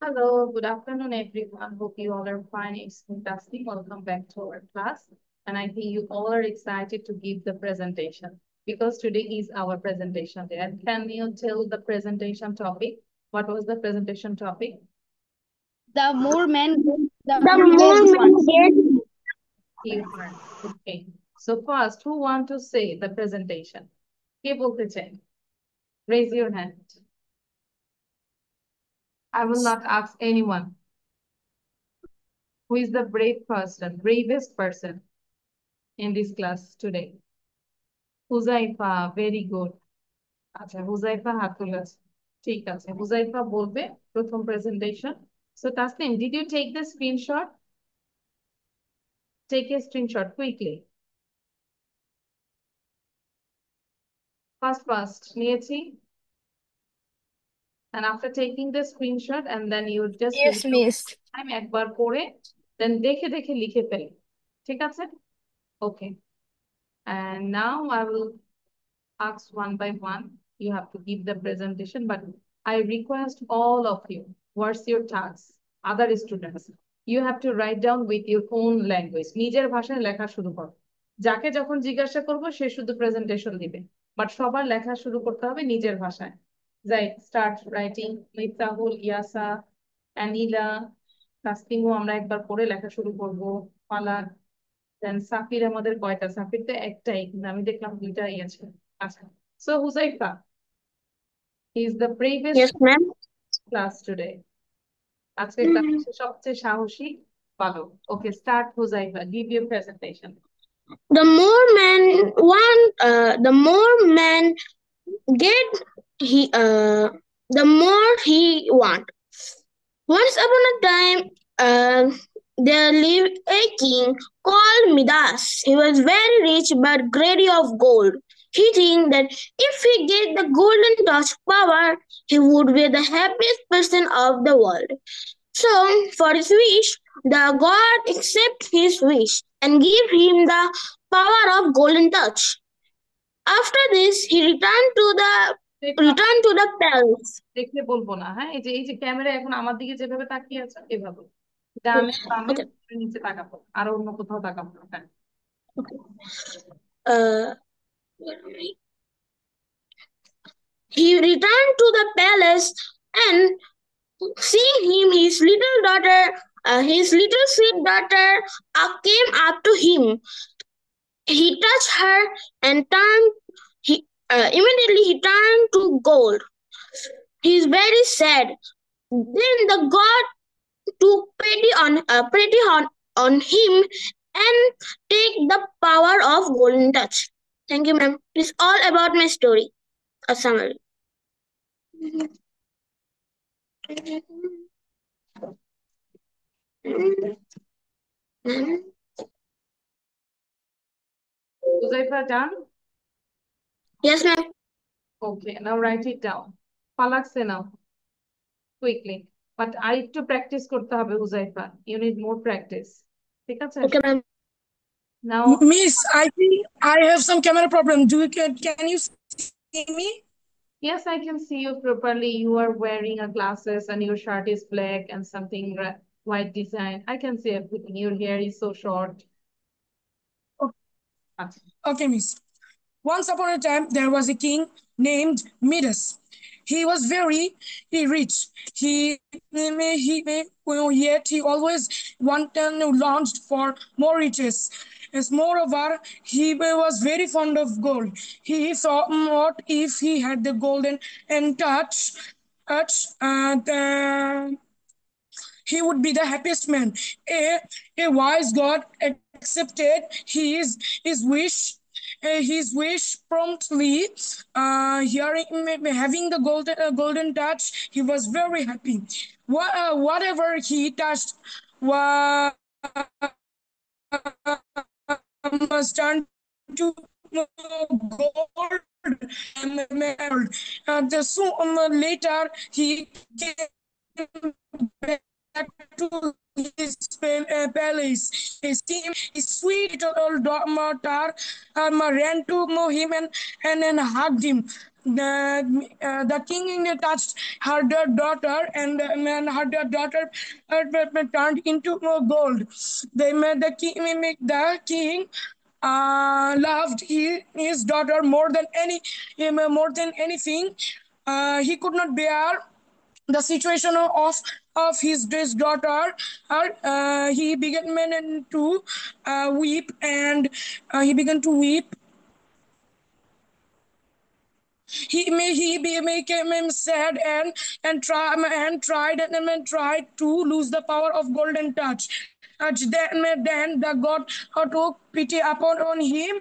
Hello, good afternoon, everyone. Hope you all are fine. It's fantastic. Welcome back to our class. And I think you all are excited to give the presentation because today is our presentation day. And can you tell the presentation topic? What was the presentation topic? The more men get, the The more more men men get, Humor. Okay. So first, who want to say the presentation? কে বলতে চাই? Raise your hand. I will not ask anyone. Who is the bravest person in this class today? Huzaifa, very good. আচ্ছা, হুজাইফা হাত তুলেছে। ঠিক আছে, হুজাইফা বলবে প্রথম presentation. So Tasnim, did you take the screenshot? Take a screenshot quickly. Fast নিয়েছি। And after taking the screenshot and then you just yes, read miss. time একবার পড়ে then দেখে দেখে লিখে ফেলি। ঠিক আছে? Okay. And now I will ask one by one. You have to give the presentation, but I request all of you, what's your task? Other students, you have to write down with your own language. নিজের ভাষায় লেখা শুরু করো। যাকে যখন জিজ্ঞাসা করবো সে শুধু প্রেজেন্টেশন দিবে, বাট সবার লেখা শুরু করতে হবে নিজের ভাষায়। যাই, স্টার্ট রাইটিং। মিফতাহুল, ইয়াসা, অ্যানিলা, তাসলিমও আমরা একবার পড়ে লেখা শুরু করবো। ফালাক, দেন সাফির। আমাদের কয়টা? সাফির তো একটাই, কিন্তু আমি দেখলাম দুইটাই আছে। আচ্ছা, so Huzaifa, he is the bravest Yes, ma'am. Class today. আজকে ক্লাসে সবচেয়ে সাহসী বালক। Okay, start Huzaifa, give your presentation. The more men get, the more he want. Once upon a time, there lived a king called Midas. He was very rich but greedy of gold. He think that if he get the golden touch power, he would be the happiest person of the world. So, for his wish, the god accept his wish and give him the power of golden touch. After this, he returned to the palace. দেখলে বলবো না, হ্যাঁ? এই যে camera এখন আমার দিকে যেভাবে তাকিয়ে আছে এভাবে ডানে বামে Okay. নিচে তাকাবো, আর অন্য কোথাও তাকাবো না। হ্যাঁ, Uh, he returned to the palace and seeing him, his little sweet daughter, came up to him. He touched her and immediately he turned to gold. He is very sad. Then the god took pity on him and take the power of golden touch. Thank you, ma'am. It's all about my story. A summary. Huzaifa done? Yes, ma'am. Okay, now write it down. Falaq say now quickly, but আর একটু practice করতে হবে Huzaifa. You need more practice. ঠিক আছে? Okay, ma'am. Now Miss, I think I have some camera problem. Can you see me? yes, I can see you properly. You are wearing a glasses and your shirt is black and something white design. I can see everything. Your hair is so short. আচ্ছা, Okay, Miss. Once upon a time, there was a king named Midas. He was very rich. Yet he always wanted launched for more riches. As moreover, he was very fond of gold. He thought, what if he had the golden and touch, and he would be the happiest man. A wise God accepted his wish promptly. Having the golden touch, he was very happy. Whatever he touched was turned to gold and emerald. Later he came back to his palace. His sweet little daughter ran to him and hugged him. the king touched her daughter, and her daughter turned into gold. They made the king loved his daughter more than anything. He could not bear the situation of his daughter. He began to weep, and he began to weep. He became sad, and tried to lose the power of golden touch. Then the god took pity upon him,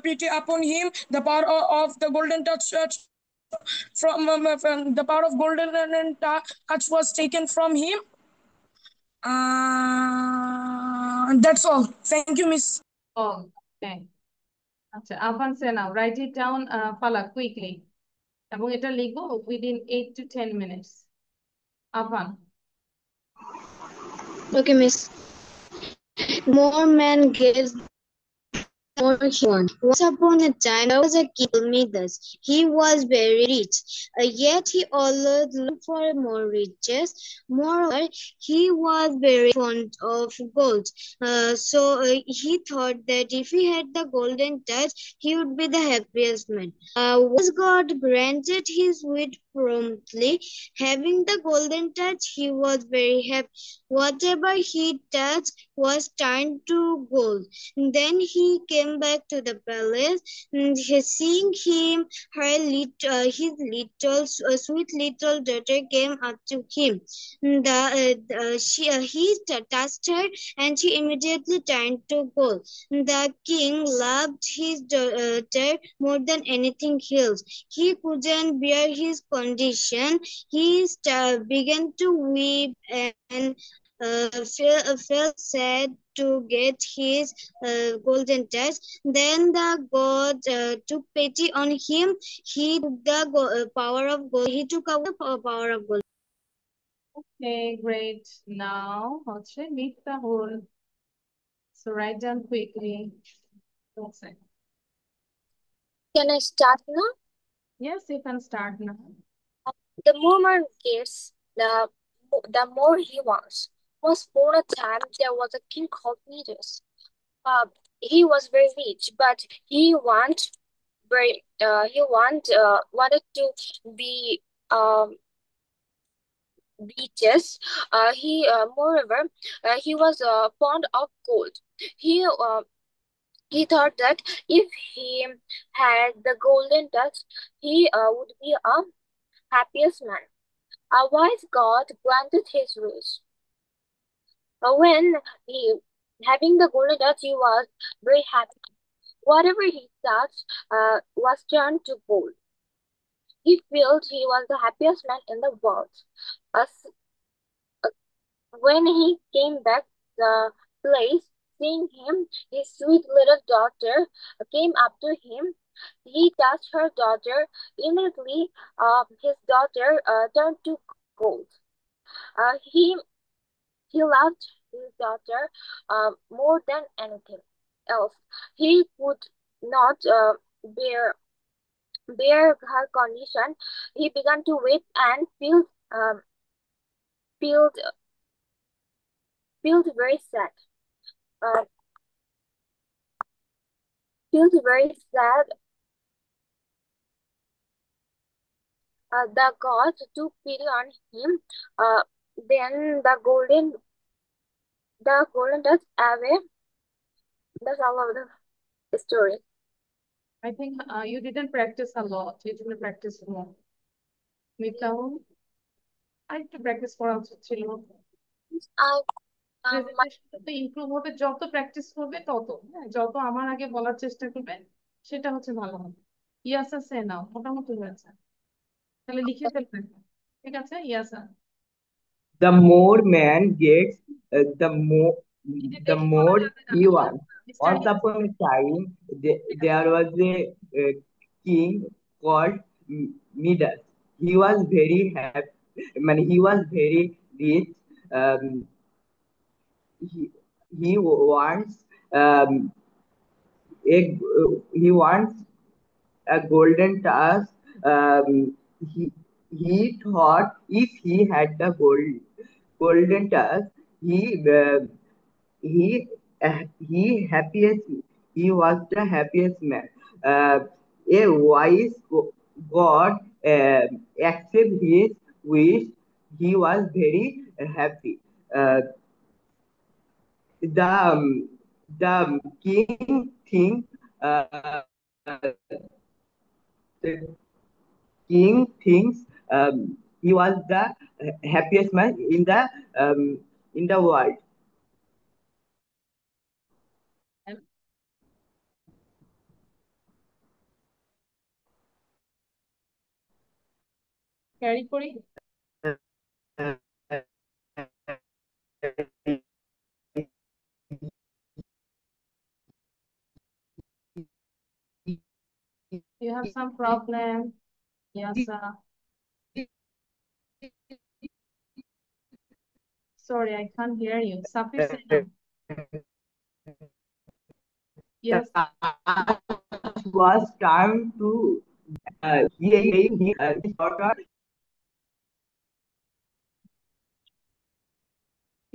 pity upon him. The power of the golden touch from the power of golden touch was taken from him. That's all. Thank you, Miss. Oh, okay. আচ্ছা, আফান সে নাও right it down ফালা quickly, এবং এটা লিখবো within 8 to 10 minutes. Affan. Okay, Miss. More man gives more human. Once upon a time, there was a king called Midas. He was very rich, yet he always looked for more riches. Moreover, he was very fond of gold. So he thought that if he had the golden touch, he would be the happiest man. Once God granted his wish promptly, having the golden touch, he was very happy. Whatever he touched was turned to gold. Then he came back to the palace. Seeing him, his little sweet little daughter came up to him. He touched her, and she immediately turned to gold. The king loved his daughter more than anything else. He couldn't bear his condition. He began to weep and felt sad to get his golden touch. Then the god took pity on him. He took the power of gold. He took away the power of gold. Okay, great. Now হচ্ছে Miftahul. So write down quickly. That's it. Can I start now? Yes, you can start now. The more man gives, the more he wants. Once upon a time, there was a king called Midas. He was very rich, but wanted to be riches. Moreover, he was fond of gold. He thought that if he had the golden touch, he would be a happiest man. A wise God granted his wish. When he having the golden touch, he was very happy. Whatever he touched was turned to gold. He felt he was the happiest man in the world. When he came back the place, seeing him, his sweet little daughter came up to him. He touched her daughter. Immediately, his daughter turned to gold. He loved his daughter more than anything else. He could not bear her condition. He began to weep and felt very sad. Felt very sad. The gods took pity on him. Then the golden touch away. That's all of the story. I think you didn't practice a lot. You didn't practice more. Miftahul, আর একটু practice করা উচিত ছিল। I প্রেজেন্টেশনটা তো improve হবে, যত practice করবে তত, হ্যাঁ, যত আমার আগে বলার চেষ্টা করবে সেটা হচ্ছে ভালো হবে। ইয়াসা সে নাও মোটামুটি হয়েছে, তাহলে লিখে ফেলবেন, ঠিক আছে? ইয়াসা, The more man gets, the more he wants. Once upon a time, there was a king called Midas. He was very happy. I mean, he was very rich. Um, he wants a, he wants a golden task. He he thought if he had the golden task, he he he happiest he was the happiest man. Uh, a wise God accept his wish. He was very happy. Uh, the king thinks the king thinks he was the happiest man in the world. Carry করি। You have some problem? Yes, sir. Sorry, I can't hear you. Safir, say now. Yes. Was time to he gave his daughter.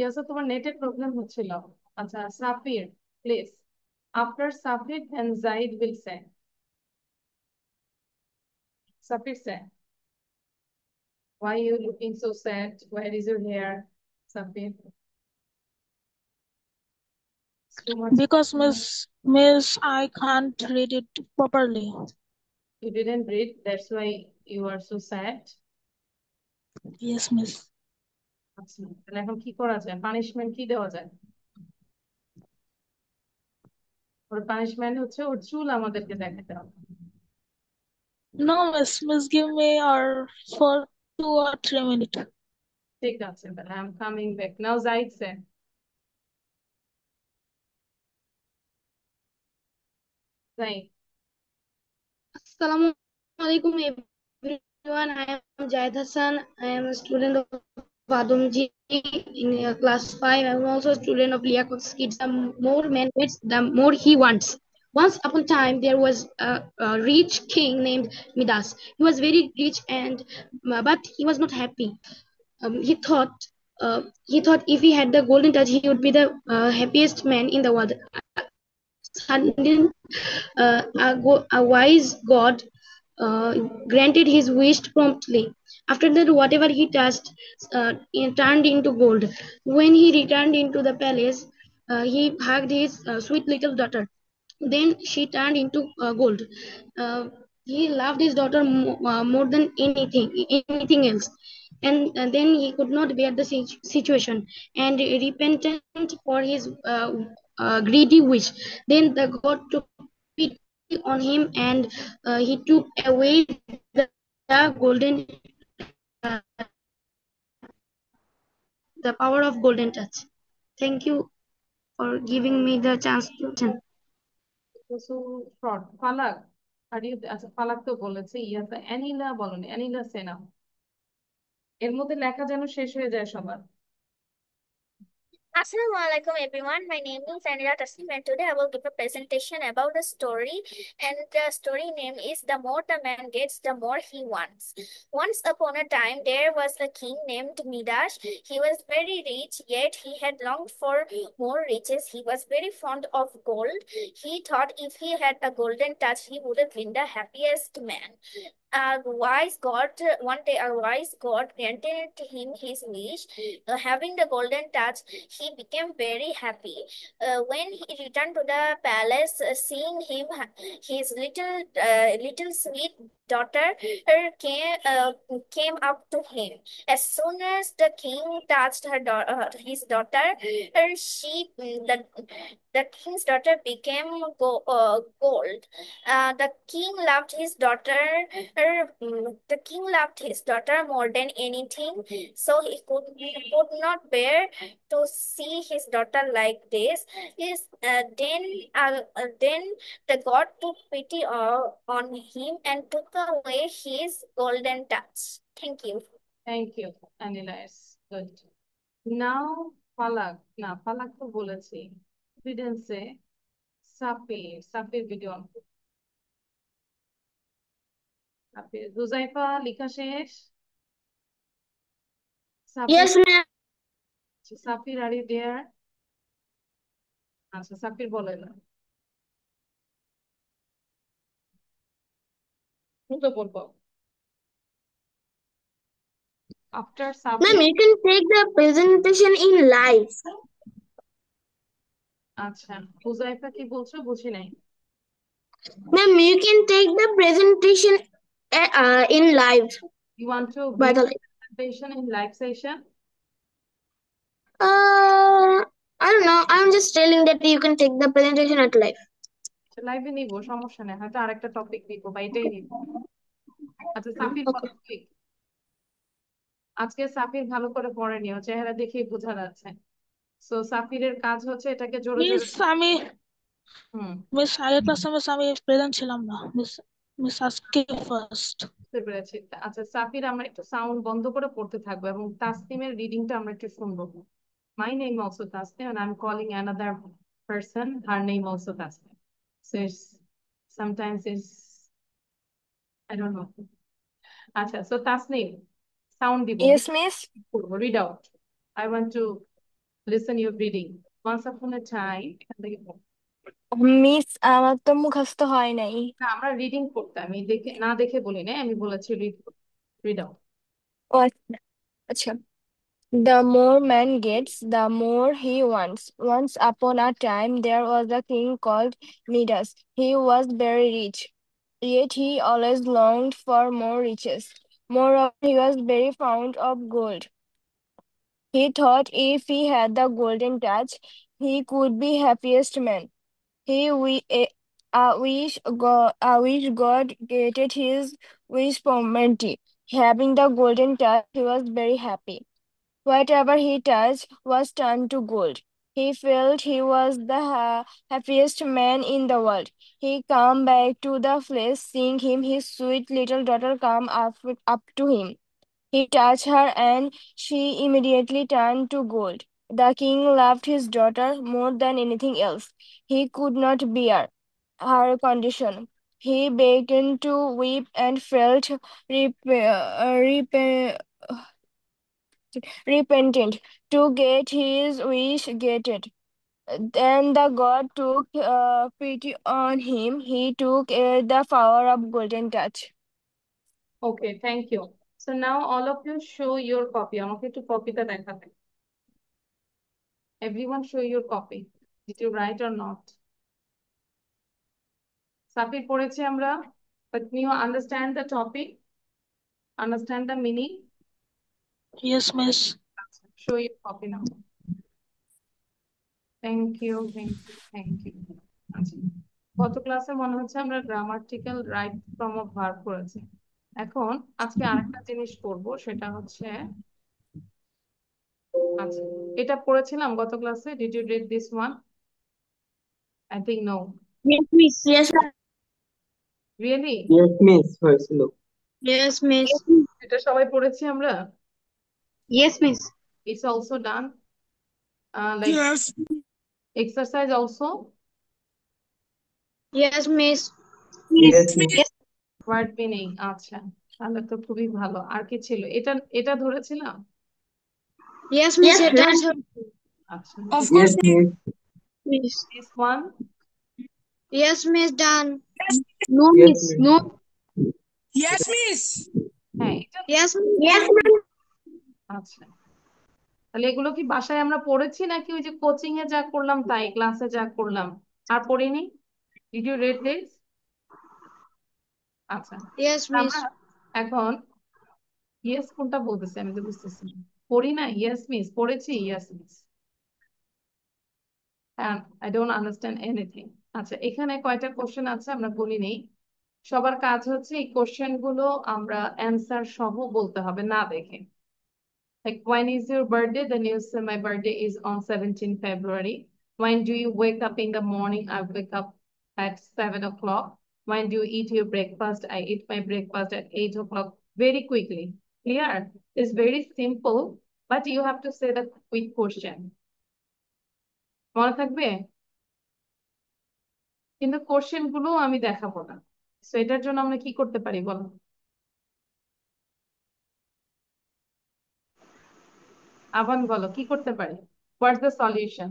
Yes, sir, তোমার নেটের problem হচ্ছিল। আচ্ছা, সাফির, please. After Safir, then Zaid will say. Safir, say. Why are you looking so sad? Where is your hair, Safir? So much. Because miss, I can't read it properly. You didn't read, that's why you are so sad. Yes, miss. আচ্ছা, তাহলে এখন কি করা যায়? Punishment কি দেওয়া যায়? ওর punishment হচ্ছে ওর চুল আমাদেরকে দেখাতে হবে। No, miss, give me or for 2 or 3 minutes. ঠিক আছে, তাহলে I'm coming back. Now Zaid say. Zaid. Assalamu alaikum everyone. I am Jahid Hassan. I am a student of Vadumji in class 5. I am also a student of Liaquat's Kids. The more man gets, the more he wants. Once upon a time, there was a rich king named Midas. He was very rich, but he was not happy. He thought if he had the golden touch, he would be the happiest man in the world. Suddenly, a wise God granted his wish promptly. After that, whatever he touched turned into gold. When he returned into the palace, he hugged his sweet little daughter. Then she turned into gold. He loved his daughter more than anything else. And then he could not bear the situation and repentant for his greedy wish. Then the God took pity on him and he took away the golden uh, the power of golden touch. Thank you for giving me the chance to attend. So short. Falak, আচ্ছা ফালাক তো বলেছে ইয়াস, অ্যানিলা বলনি, অ্যানিলা সে নাও। এর মধ্যে লেখা যেন শেষ হয়ে যায় সবার। Assalamu alaikum everyone. My name is Anila Tasnim and today I will give a presentation about a story, and the story name is The More the Man Gets, the More He Wants. Once upon a time there was a king named Midas. He was very rich, yet he had longed for more riches. He was very fond of gold. He thought if he had a golden touch he would have been the happiest man. One day a wise God granted him his wish. Having the golden touch, he became very happy. When he returned to the palace, seeing his little sweet daughter came up to him. As soon as the king touched his daughter, the king's daughter became gold. The king loved his daughter. The king loved his daughter more than anything, so he could not bear to see his daughter like this. Then the god took pity on him and took away his golden touch. Thank you. Thank you, Anila. It's good. Now Falak. না ফালাক তো বলেছি। Evidence say Safir. Safir video on. সাফির, Huzaifa লেখা শেষ? Safir, Yes, ma'am. Safir are you there? আচ্ছা, সাফির বলে না, তো বলবো। After Ma'am, Safir, you can take the presentation in live. আচ্ছা হুজাইফা কি বলছো বুঝি নাই। Ma'am, you can take the presentation in live. You want to By give the the presentation in live session? I don't know. I'm just telling that you can take the presentation at live. লাইভে নিবো, সমস্যা নেই, হয়তো আরেকটা topic নিবো বা এটাই নিবো। আচ্ছা সাফির Okay. বলো quick। আজকে সাফির ভালো করে পড়েনি, ও চেহারা দেখেই বোঝা যাচ্ছে। সো সাফিরের কাজ হচ্ছে এটাকে জোরে জোরে। মিস আমি হুম, মিস আগের ক্লাসে মিস আমি প্রেজেন্ট ছিলাম না মিস মিস আজকে ফার্স্ট। বুঝতে পেরেছি। আচ্ছা সাফির, আমরা একটু সাউন্ড বন্ধ করে পড়তে থাকবো এবং তাসনিমের রিডিংটা আমরা একটু শুনবো। My name also Tasnim and I'm calling another person, her name also Tasnim. So it's sometimes it's I don't know. আচ্ছা, so Tasnim, sound দিব, Yes, miss. read out. I want to listen your reading. Once upon a time, এখান থেকে পড়ো। Miss আমার তো মুখস্থ হয় নাই। না, আমরা রিডিং করতে, আমি দেখে না দেখে বলি না, আমি বলেছি রিড আউট। ও আচ্ছা। The more man gets, the more he wants. Once upon a time, there was a king called Midas. He was very rich, yet he always longed for more riches. Moreover, he was very fond of gold. He thought if he had the golden touch, he could be happiest man. I wish God granted his wish permanently. Having the golden touch, he was very happy. Whatever he touched was turned to gold. He felt he was the happiest man in the world. He came back to the place, seeing him, his sweet little daughter come up to him. He touched her, and she immediately turned to gold. The king loved his daughter more than anything else. He could not bear her condition. He began to weep and felt rep- uh, rep- repentant to get his wish granted. Then the god took pity on him. He took the power of golden touch. Okay, thank you. So now all of you show your copy. আমাকে একটু কপিটা দেখাবে। Everyone show your copy. Did you write or not? সাফির পড়েছি আমরা, but you understand the topic? Understand the meaning? Yes miss. Show your copy now. Thank you, thank you, thank you. আচ্ছা, গত ক্লাসে মনে হচ্ছে আমরা grammatical right form of verb করেছি। এখন আজকে আরেকটা জিনিস করব, সেটা হচ্ছে, আচ্ছা এটা পড়েছিলাম গত ক্লাসে। Did you read this one? I think no. Yes, miss. Yes, ma'am. Really? Yes, miss, হয়েছিল। Yes, miss. এটা সবাই পড়েছি আমরা? Yes, miss. It's also done. Like Yes. exercise also. Yes, miss. Yes, miss. Yes, word meaning, আচ্ছা তাহলে তো খুবই ভালো। আর কি ছিল? এটা এটা ধরেছিলাম। yes, miss. Yes, এটা ma'am. আচ্ছা, Of course, Yes, miss. miss. this one. Yes, miss. Done. yes, No, Yes, miss. miss. No. yes, miss. হ্যাঁ এটা, Yes, miss. Yes, ma'am. আচ্ছা তাহলে এগুলো কি বাসায় আমরা পড়েছি নাকি ওই যে কোচিং এ যা করলাম তাই, ক্লাসে যা করলাম আর পড়িনি? Did you read this? আচ্ছা, Yes, miss. আমরা এখন ইয়েস কোনটা বলতেছি আমি তো বুঝতেছি না। পড়ি না, ইয়েস মিস পড়েছি, yes miss, I don't understand anything. আচ্ছা, এখানে কয়টা কোশ্চেন আছে আমরা বলি নেই। সবার কাজ হচ্ছে এই কোশ্চেন গুলো আমরা অ্যান্সার সহ বলতে হবে না দেখে। Like, when is your birthday? Then you say, my birthday is on 17 February. When do you wake up in the morning? I wake up at 7 o'clock. When do you eat your breakfast? I eat my breakfast at 8 o'clock. Very quickly. Clear? It's very simple, but you have to say the quick question. মনে থাকবে? কিন্তু question গুলো আমি দেখাবো না। তো এটার জন্য আমরা কি করতে পারি বলো? আবান বলো কি করতে পারি? What's the solution?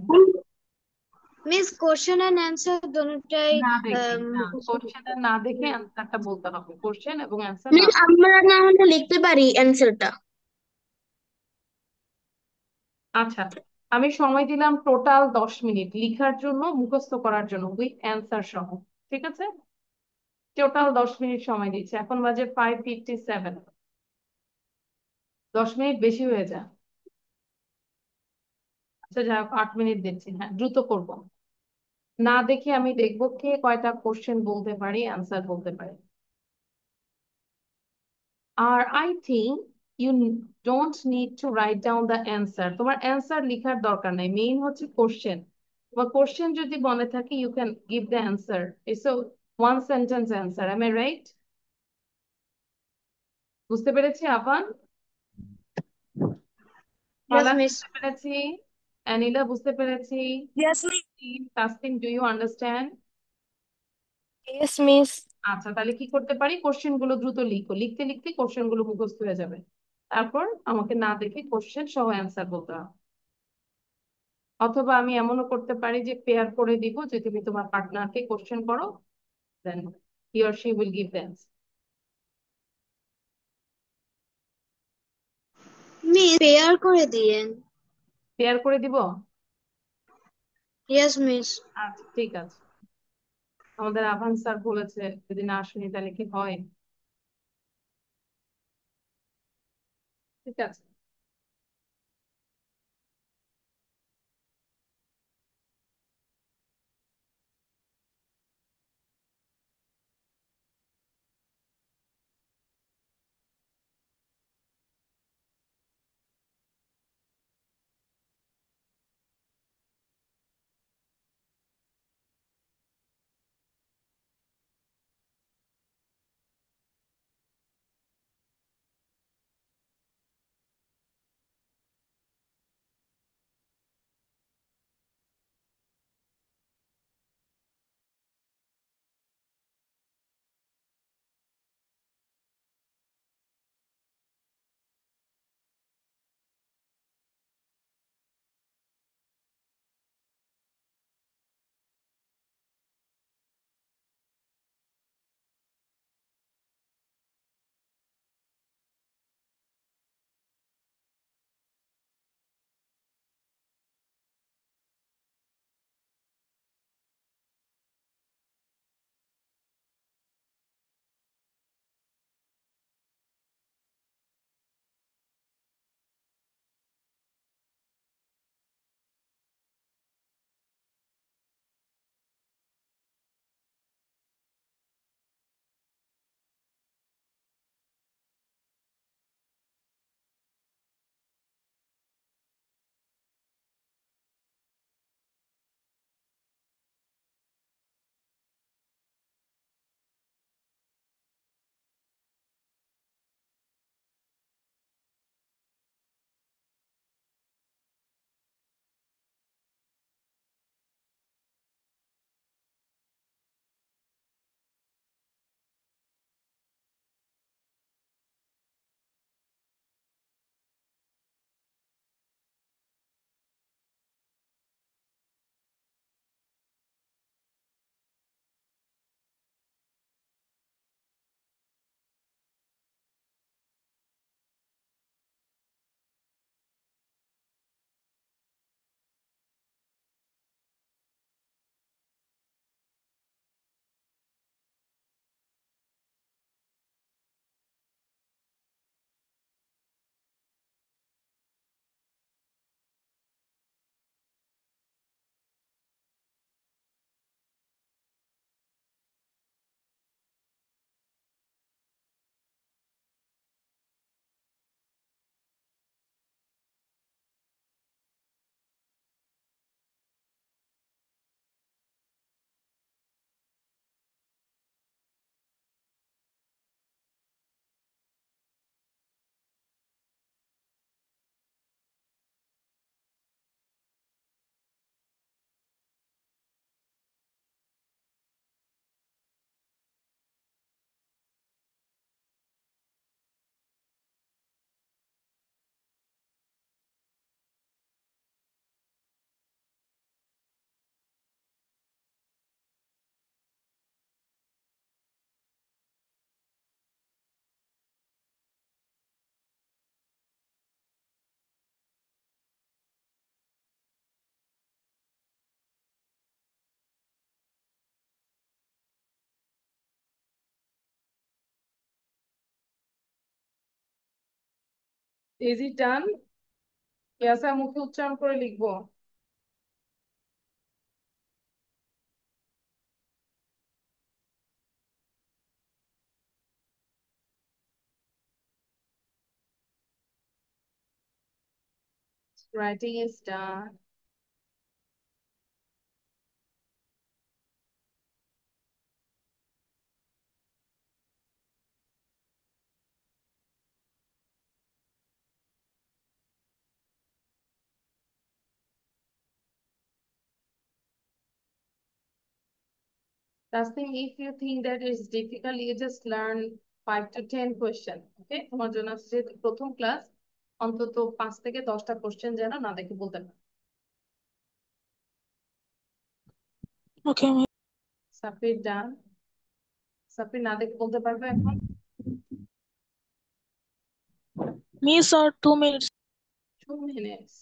Miss question and answer দুটোটাই না দেখে, না, মুখস্থ করতে কোশ্চেন হবে। না দেখে অ্যান্সারটা বলতে হবে, কোশ্চেন এবং অ্যান্সার না। মিস আমরা না হলে লিখতে পারি অ্যান্সারটা। আচ্ছা, আমি সময় দিলাম টোটাল 10 মিনিট লিখার জন্য, মুখস্থ করার জন্য উইথ অ্যান্সার সহ। ঠিক আছে, টোটাল 10 মিনিট সময় দিচ্ছি। এখন বাজে 5:57। 10 মিনিট বেশি হয়ে যায়। আচ্ছা যাই হোক, 8 মিনিট দিচ্ছি। হ্যাঁ, দ্রুত করব। না দেখে আমি দেখবো কে কয়টা কোশ্চেন বলতে পারি, অ্যান্সার বলতে পারি। আর I think you don't need to write down the answer. তোমার অ্যান্সার লিখার দরকার নাই, মেইন হচ্ছে কোশ্চেন। তোমার কোশ্চেন যদি মনে থাকে, you can give the answer. It's a one sentence answer. Am I right? বুঝতে পেরেছি আপান? ইয়েস পলাশ মিস। বুঝতে পেরেছি, অ্যানিলা বুঝতে পেরেছি, Yes, miss. Taslim do you understand? Yes, miss. আচ্ছা, তাহলে কি করতে পারি? কোশ্চেন গুলো দ্রুত লিখো, লিখতে লিখতে কোশ্চেন গুলো মুখস্থ হয়ে যাবে। তারপর আমাকে না দেখে কোশ্চেন সহ অ্যান্সার বলতে হবে। অথবা আমি এমনও করতে পারি যে পেয়ার করে দিব, যে তুমি তোমার পার্টনারকে কোশ্চেন করো, then he or she will give the answer. Miss pair করে দিয়েন। পেয়ার করে দিব? Yes miss. আচ্ছা ঠিক আছে। আমাদের আভান স্যার বলেছে যদি না শুনি তাহলে কি হয়? ঠিক আছে। Is it done? ইয়াসা মুখে উচ্চারণ করে লিখবো। Writing is done. Tasneem, if you think that it's difficult, you just learn 5 to 10 question. Okay? তোমার জন্য যেহেতু প্রথম ক্লাস, অন্তত 5 থেকে 10টা কোশ্চেন যেন না দেখে বলতে পারো। Okay, miss. সাফির ডান। সাফির না দেখে বলতে পারবে এখন? Miss, or 2 minutes. 2 minutes.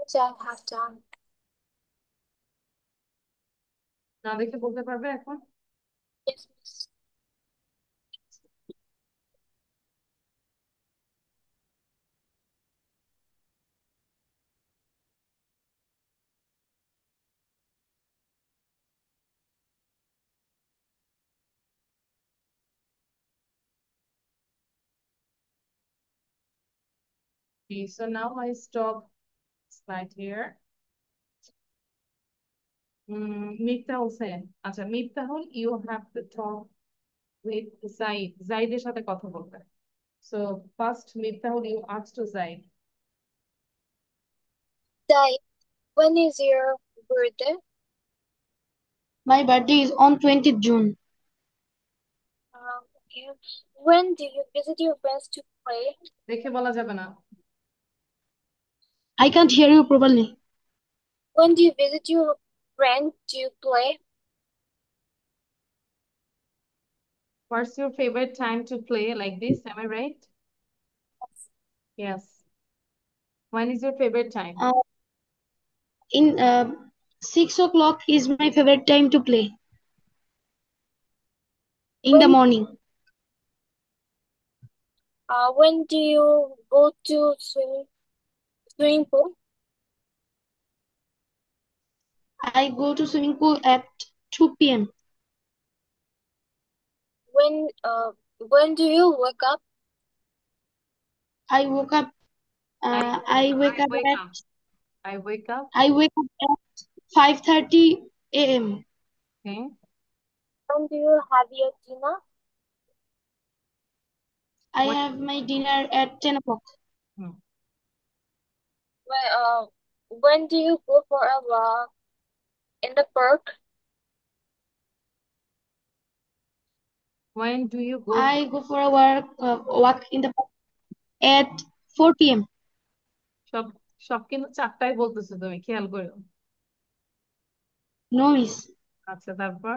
Which I have done. না দেখে বলতে পারবে এখন? Yes, miss. Okay, so now I stop slide here. Miftahul Sen. আচ্ছা, Miftahul, you have to talk with Zaid. Zaidের সাথে কথা বলবে। So first, Miftahul, you ask to Zaid. Dai, when is your birthday? My birthday is on 20th June. Okay. When do you visit your friends to play? দেখে বলা যাবে না। I can't hear you properly. When do you visit your friend to play? What's your favorite time to play like this? Am I right? Yes. When is your favorite time? In 6 o'clock is my favorite time to play. In the When morning. when do you go to swimming pool? I go to swimming pool at 2 p.m. When do you wake up? I woke up. I wake up at I wake up. I wake up at 5:30 a.m. Okay. When do you have your dinner? I have my dinner at 10 o'clock. When do you go for a walk in the park? When do you go? I go for a walk in the park at 4 p.m. সব সব কিন্তু 4টায় বলতেছো তুমি, খেয়াল করো। No, miss. আচ্ছা, তারপর?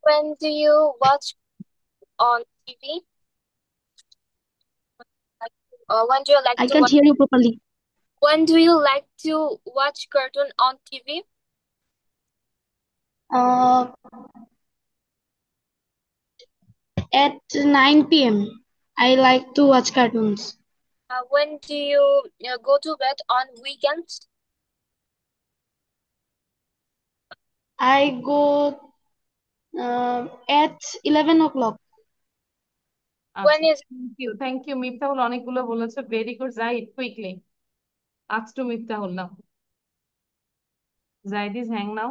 When do you watch on TV? When do you like I to can't watch? hear you properly. When do you like to watch cartoon on TV? At 9 p.m. I like to watch cartoons. When do you go to bed on weekends? I go at 11 o'clock. When আচ্ছা is thank you Miftahul অনেকগুলো বলেছে very good Zahid quickly ask to Miftahul now Zahid is hang now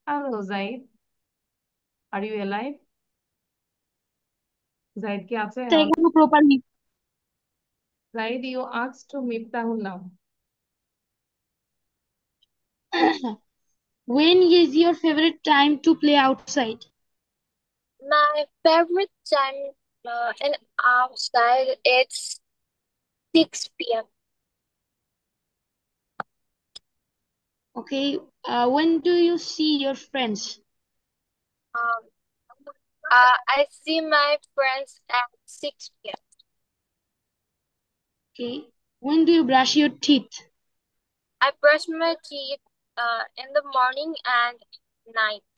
hello Zahid are you alive Zahid কি আছে Take it properly. Zahid you ask to Miftahul now When is your favorite time to play outside? my favorite time in outside? It's 6 p.m. Okay. When do you see your friends? Um, I see my friends at 6 p.m. Okay. When do you brush your teeth? I brush my teeth in the morning and night.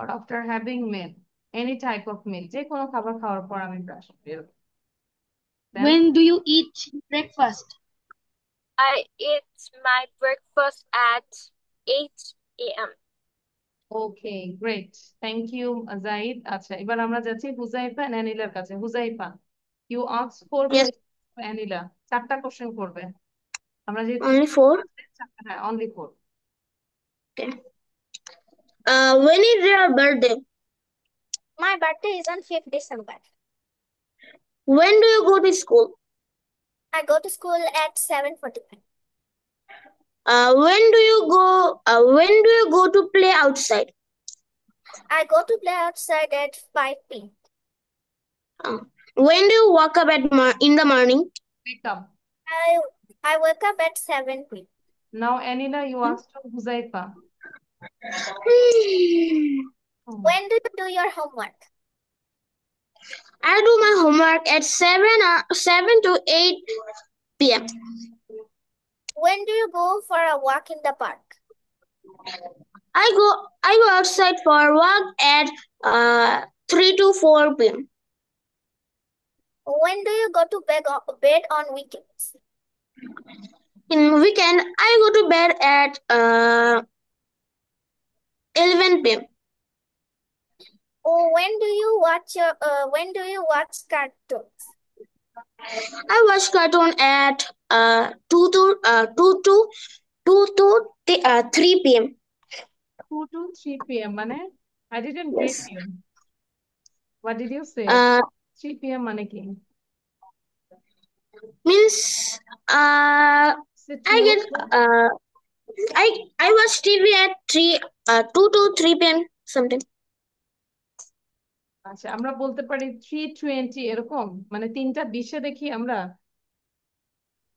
or after having meal any type of meal যে কোনো খাবার খাওয়ার পর আমি brush করি Then When do you eat breakfast? I eat my breakfast at 8 a.m. Okay great thank you Zahid আচ্ছা এবার আমরা যাচ্ছি হুজাইফা এন্ড অ্যানিলার কাছে Huzaifa you ask four Yes, question Anila চারটা কোশ্চেন করবে আমরা যেহেতু only 4. হ্যাঁ only four Okay. When is your birthday? My birthday is on 5th December. When do you go to school? I go to school at 7:45. When do you go? When do you go to play outside? I go to play outside at 5 p.m. When do you wake up in the morning? wake up I wake up at 7 p.m. now Anila you asked to Huzaifa When do you do your homework? I do my homework at 7 to 8 p.m. When do you go for a walk in the park? I go outside for a walk at 3 to 4 p.m. When do you go to bed on weekends? In weekend, I go to bed at 11 p.m. When do you watch cartoons? I watch cartoon at 2 to 3 p.m. 2 to 3 p.m. মানে I didn't get Yes. you what did you say 3 p.m. মানে কি Means Is it I 2 get I watch TV at 2 to 3 p.m. something. আচ্ছা আমরা বলতে পারি 3:20 এরকম মানে 3:20 দেখি আমরা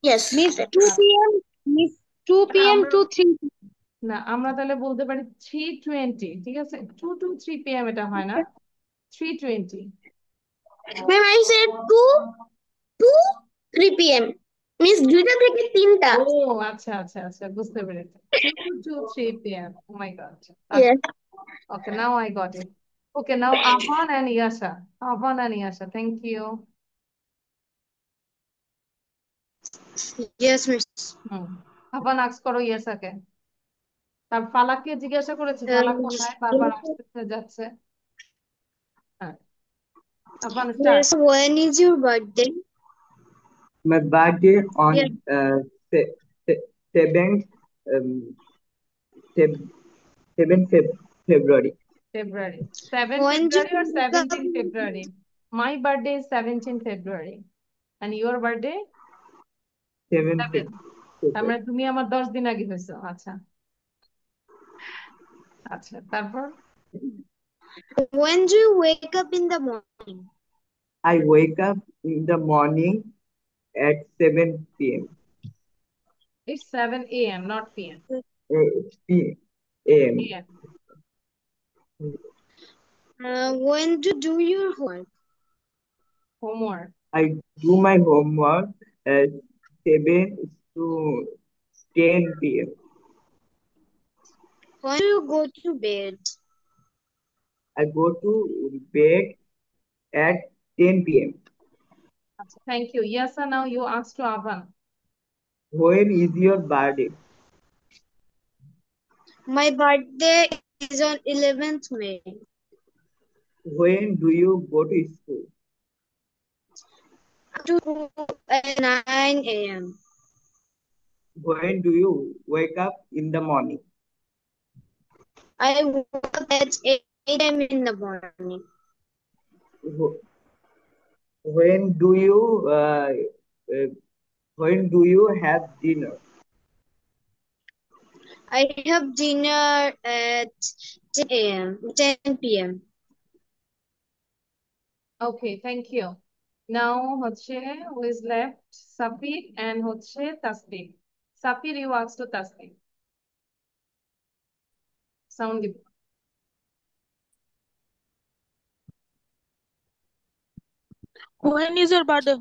Yes. Miss 2 p.m. Miss 2 p.m. আমরা to 3 না আমরা তাহলে বলতে পারি 3:20 ঠিক আছে 2 to 3 p.m. এটা হয় না 3:20 Ma'am, I said 2 to 3 p.m. Means 2টা থেকে 3টা. ও আচ্ছা আচ্ছা আচ্ছা বুঝতে পেরেছি 2 to 3 p.m. oh my god Yes. okay now I got it okay now Avan and Yasha thank you Yes, miss. Avan ask করো ইয়াসাকে তার ফালাককে জিজ্ঞাসা করেছে ফালাক কোথায় বারবার আসতে যাচ্ছে হ্যাঁ Avan start Yes, when is your birthday? My birthday on Yes. 7th 7th February. February 7 When do February or you wake up 17 February my birthday is 17 February and your birthday 7th 7 তার মানে তুমি আমার 10 দিন আগে হয়েছো আচ্ছা আচ্ছা তারপর When do you wake up in the morning? I wake up in the morning at 7 p.m. it's 7 a.m. not p.m. a.m. a.m. When do you do your homework I do my homework at 7 to 10 p.m. When do you go to bed? I go to bed at 10 p.m. Thank you. Yes, sir. Now you ask to Avan. When is your birthday? My birthday is on 11th May. When do you go to school? To 9 a.m. When do you wake up in the morning? I woke up at 8 a.m. in the morning. Wh- When do you uh, when do you have dinner? I have dinner at 10 a.m. 10 p.m. Okay, thank you. Now হচ্ছে who is left? Safir and হচ্ছে Tasbih. Safir, you ask to Tasbih. Sound দিব। When is your birthday?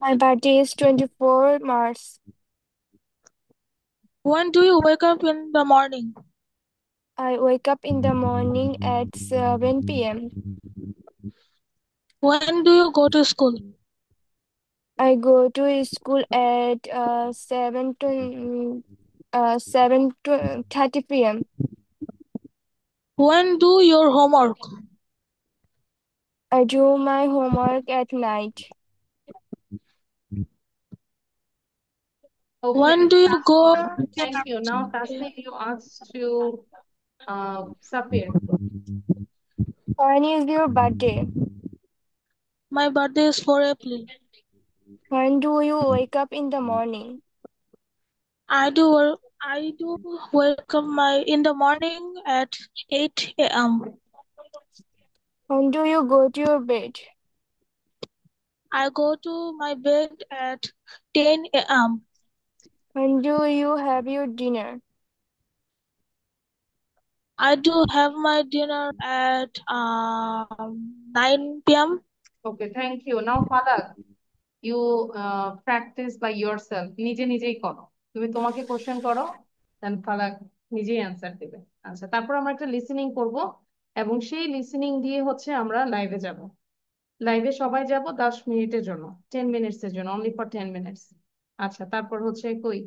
My birthday is 24 March. When do you wake up in the morning? I wake up in the morning at 7 p.m. When do you go to school? I go to school at 7:30 p.m. When do your homework? I do my homework at night. Okay, When do you go? thank you. Now Tasbih, you ask to Safir. When is your birthday? My birthday is 4 April. When do you wake up in the morning? I do wake up in the morning at 8 a.m. When do you go to your bed? I go to my bed at 10 a.m. When do you have your dinner? I do have my dinner at 9 p.m. Okay, thank you. Now Falak, you practice by yourself. নিজে নিজেই করো। তুমি তোমাকে question করো, দেন ফালাক নিজেই answer দেবে। আচ্ছা, তারপর আমরা একটা লিসেনিং করব এবং সেই লিসেনিং দিয়ে হচ্ছে আমরা লাইভে যাব। লাইভে সবাই যাব 10 মিনিটের জন্য, 10 মিনিটসের জন্য, অনলি ফর 10 মিনিটস। আচ্ছা, তারপর হচ্ছে কই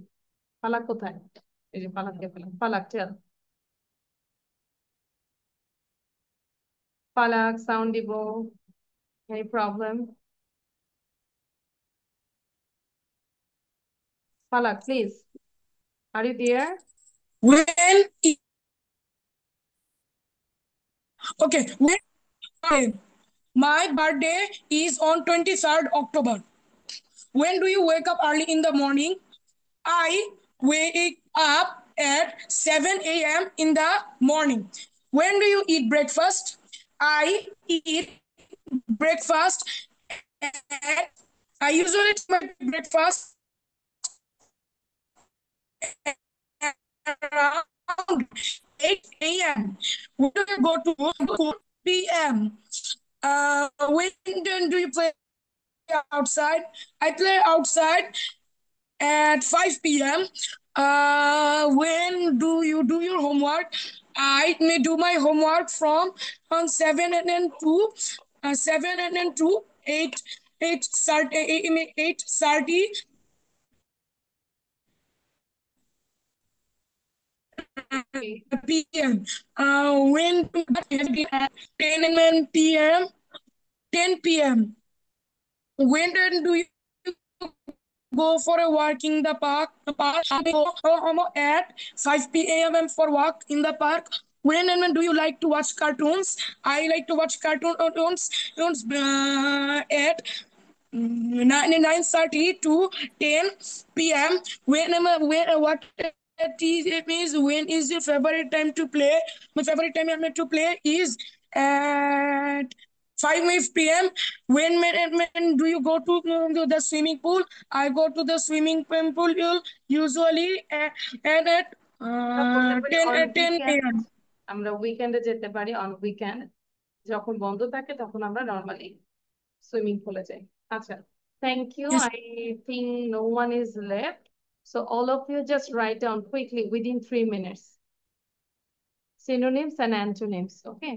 ফালাক কোথায়? এই যে ফালাককে পেলাম। ফালাক চল, ফালাক সাউন্ড দিব। Any problem? Falak, please. Are you there? When okay, my birthday is on 23rd October. When do you wake up early in the morning? I wake up at 7 a.m. in the morning. When do you eat breakfast? I eat breakfast at I usually eat my breakfast around 8 a.m. When do you go to 4 p.m.? When do you play outside? I play outside at 5 p.m. When do you do your homework? I may do my homework from on 7 and 2, 7 and 2, 8:30 p.m. When at 10 p.m. 10 p.m. When do you go for a walk in the park? I go at 5 p.m. for walk in the park. When and when do you like to watch cartoons? I like to watch cartoons at 9:30 to 10 p.m. What it means, when is your favorite time to play? My favorite time to play is at 5 p.m. When do you go to the swimming pool? I go to the swimming pool usually at আমরা বলতে পারি 10 on at 10 weekend, a.m. আমরা উইকেন্ডে যেতে পারি। On weekend যখন বন্ধ থাকে তখন আমরা নর্মালি সুইমিং পুলে যাই। আচ্ছা, thank you. Yes. I think no one is left, so all of you just write down quickly within 3 minutes synonyms and antonyms. Okay,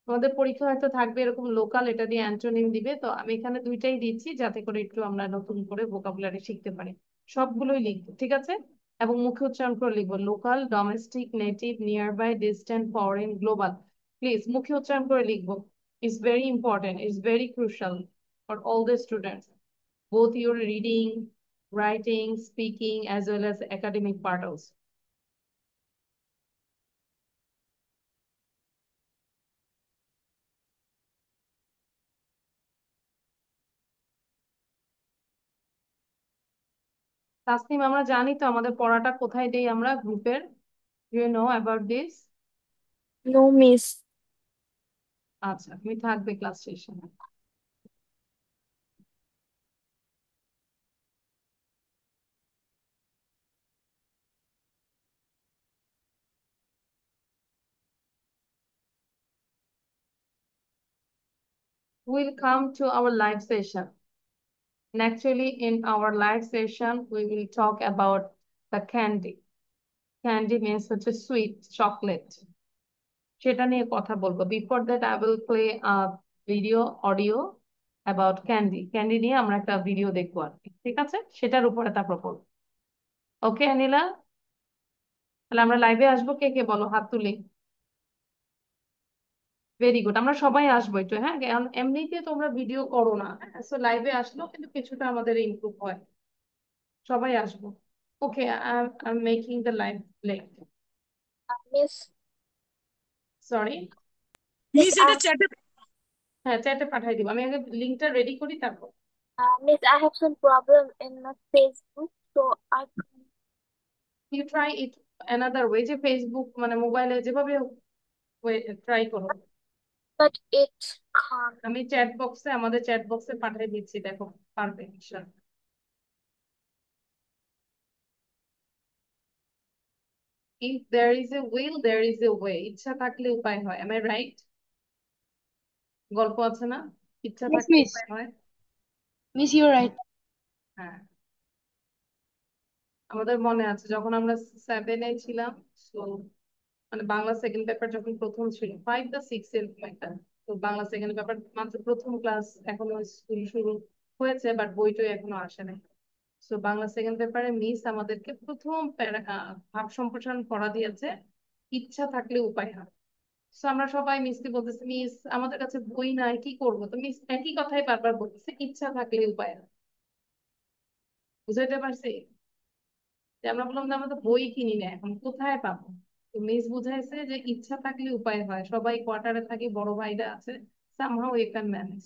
আমাদের পরীক্ষা হয়তো থাকবে এরকম লোকাল, এটা দিয়ে অ্যান্টোনিম দিবে, তো আমি এখানে দুইটাই দিচ্ছি যাতে করে একটু আমরা নতুন করে ভোকাবুলারি শিখতে পারি। সবগুলোই লিখবো, ঠিক আছে? এবং মুখে উচ্চারণ করে লিখবো, local, domestic, native, nearby, distant, foreign, global. Please মুখে উচ্চারণ করে লিখবো। It's very important, it's very crucial for all the students, both your reading, writing, speaking, as well as academic part also. Tasnim, আমরা জানি তো আমাদের পড়াটা কোথায় দেই আমরা গ্রুপের? You know about this? No, miss. আচ্ছা, তুমি থাকবে ক্লাস শেষে। We'll come to our live session. And actually, in our live session, we will talk about the candy. Candy means such a sweet chocolate. সেটা নিয়ে কথা বলবো। Before that, I will play a video audio about candy. Candy নিয়ে আমরা একটা video দেখবো আর কি, ঠিক আছে? সেটার উপরে তারপর বলবো। ওকে অনিলা, তাহলে আমরা লাইভে আসবো, কে কে বলো, হাত তুলি। ভেরি গুড, আমরা সবাই আসবো একটু, হ্যাঁ? কারণ এমনিতে তোমরা ভিডিও করো না, সো লাইভে আসলেও কিন্তু কিছুটা আমাদের ইমপ্রুভ হয়। সবাই আসবো। Okay, I am making the live link. Miss, সরি। মিস এটা চ্যাটে হ্যাঁ, চ্যাটে পাঠাই দিব, আমি আগে লিংকটা রেডি করি তারপর। Miss, I have some problem in my Facebook, so I can't. You try it another way, যে ফেসবুক মানে মোবাইলে যেভাবে ট্রাই করো। But it can't. আমি চ্যাট বক্সে, আমাদের চ্যাট বক্সে পাঠিয়ে দিচ্ছি, দেখো পারবে ইনশাআল্লাহ। If there is a will, there is a way. ইচ্ছা থাকলে উপায় হয়, am I right? গল্প আছে না, ইচ্ছা Yes, থাকলে miss. উপায় হয়। Miss, you're right. হ্যাঁ, আমাদের মনে আছে যখন আমরা 7-এ ছিলাম, তো মানে বাংলা সেকেন্ড পেপার যখন প্রথম ছিল, 5 বা 6 এরকম একটা, তো বাংলা সেকেন্ড পেপার মাত্র প্রথম ক্লাস, এখনো স্কুল শুরু হয়েছে, বাট বইটই এখনো আসে নাই। তো বাংলা সেকেন্ড পেপারে মিস আমাদেরকে প্রথম ভাব সম্প্রসারণ পড়া দিয়েছে, ইচ্ছা থাকলে উপায় হয়। তো আমরা সবাই মিসকে বলতেছি, মিস আমাদের কাছে বই নাই, কি করবো? তো মিস একই কথাই বারবার বলতেছে, ইচ্ছা থাকলে উপায় হয়। বুঝাইতে পারছি? যে আমরা বললাম যে আমরা তো বই কিনি না, এখন কোথায় পাবো? তো মিস বুঝাইছে যে ইচ্ছা থাকলে উপায় হয়, সবাই কোয়ার্টারে থাকি, বড় ভাইরা আছে, সামহাউ ইউ ক্যান ম্যানেজ।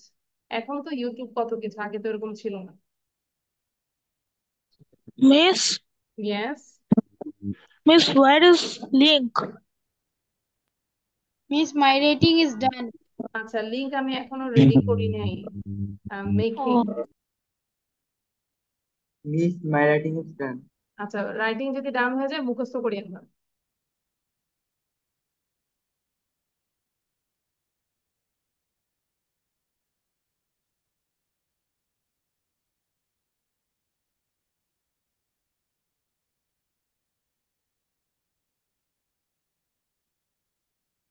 এখন তো ইউটিউব কত কিছু, আগে তো এরকম ছিল না। Miss, yes. Miss, where is link? Miss, my rating is done. আচ্ছা, লিংক আমি এখনো রেডি করি নাই, making. Oh, Miss, my writing is done. আচ্ছা, রাইটিং যদি ডাউন হয়ে যায় মুখস্থ করি আমরা।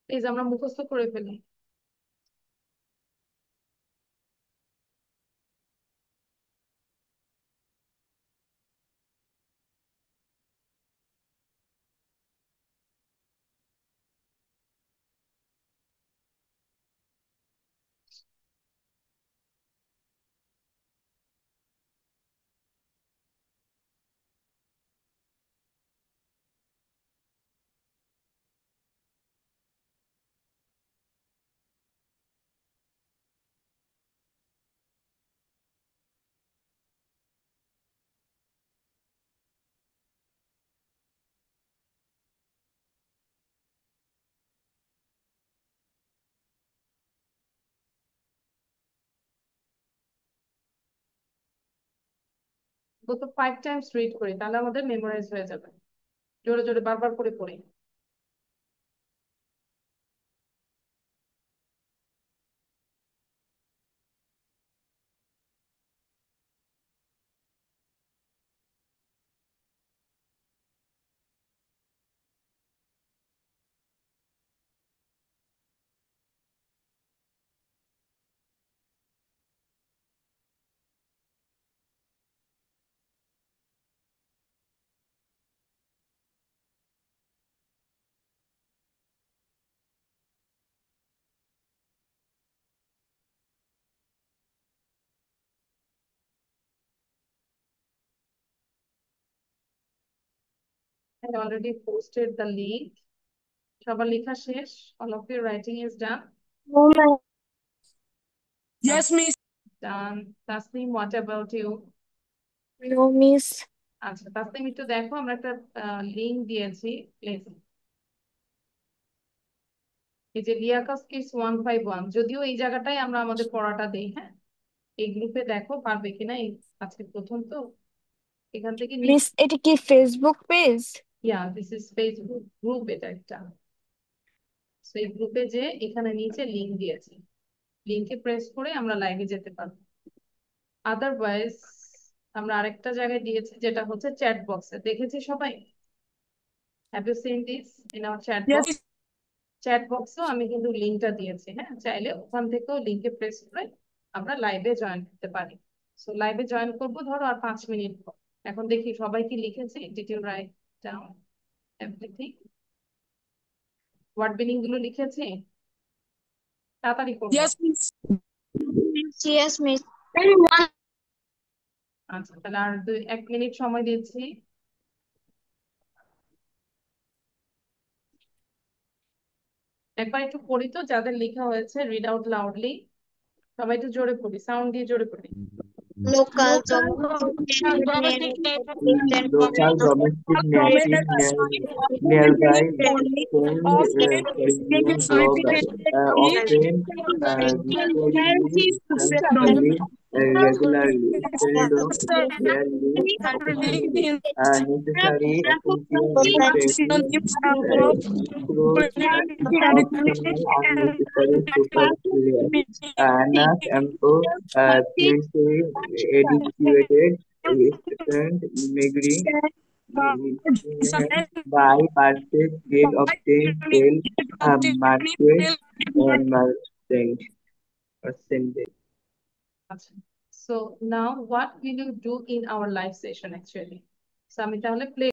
প্লিজ আমরা মুখস্থ করে ফেলি। গত 5 টাইমস রিড করি, তাহলে আমাদের মেমোরাইজ হয়ে যাবে, জোরে জোরে বারবার করে পড়ি। I already posted the link. সবার লেখা শেষ? All of your writing is done? Yes, miss. Done. Tasneem, what about you? No, miss. আচ্ছা, তাসনিম একটু দেখো, আমরা একটা লিংক দিয়েছি প্লিজ। এই যে লিয়াকাস কিডস 151, যদিও এই জায়গাটাই আমরা আমাদের পড়াটা দেই, হ্যাঁ, এই গ্রুপে দেখো পারবে কিনা, এই আজকে প্রথম তো এখান থেকে মিস এটা কি Facebook page? Yeah this is Facebook group, এটা একটা। সো এই গ্রুপে যে এখানে নিচে লিংক দিয়েছি, লিংকে প্রেস করে আমরা লাইভে যেতে পারবো। আদারওয়াইজ আমরা আরেকটা জায়গায় দিয়েছি, যেটা হচ্ছে চ্যাট বক্সে, দেখেছি সবাই? Have you seen this in our chat box? Chat বক্সেও আমি কিন্তু লিংকটা দিয়েছি, হ্যাঁ, চাইলে ওখান থেকেও লিংকে প্রেস করে আমরা লাইভে জয়েন করতে পারি। সো লাইভে জয়েন করবো ধরো আর 5 মিনিট পর। এখন দেখি সবাই কি লিখেছে। Did you write down everything? Word meaning গুলো লিখেছি? তাড়াতাড়ি করবো। Yes, miss. Yes, miss. আচ্ছা, তাহলে আর 1 মিনিট সময় দিচ্ছি। একবার একটু পড়ি তো, যাদের লেখা হয়েছে রিড আউট লাউডলি। সবাই একটু জোরে পড়ি, সাউন্ড দিয়ে জোরে পড়ি। Local domestic Local domestic native nearby send job often regularly instead of barely necessary unnecessary super not ample plenty educated student immigrant by purchase get obtained sell market percentage. So now what will you do in our live session actually? So আমি তাহলে play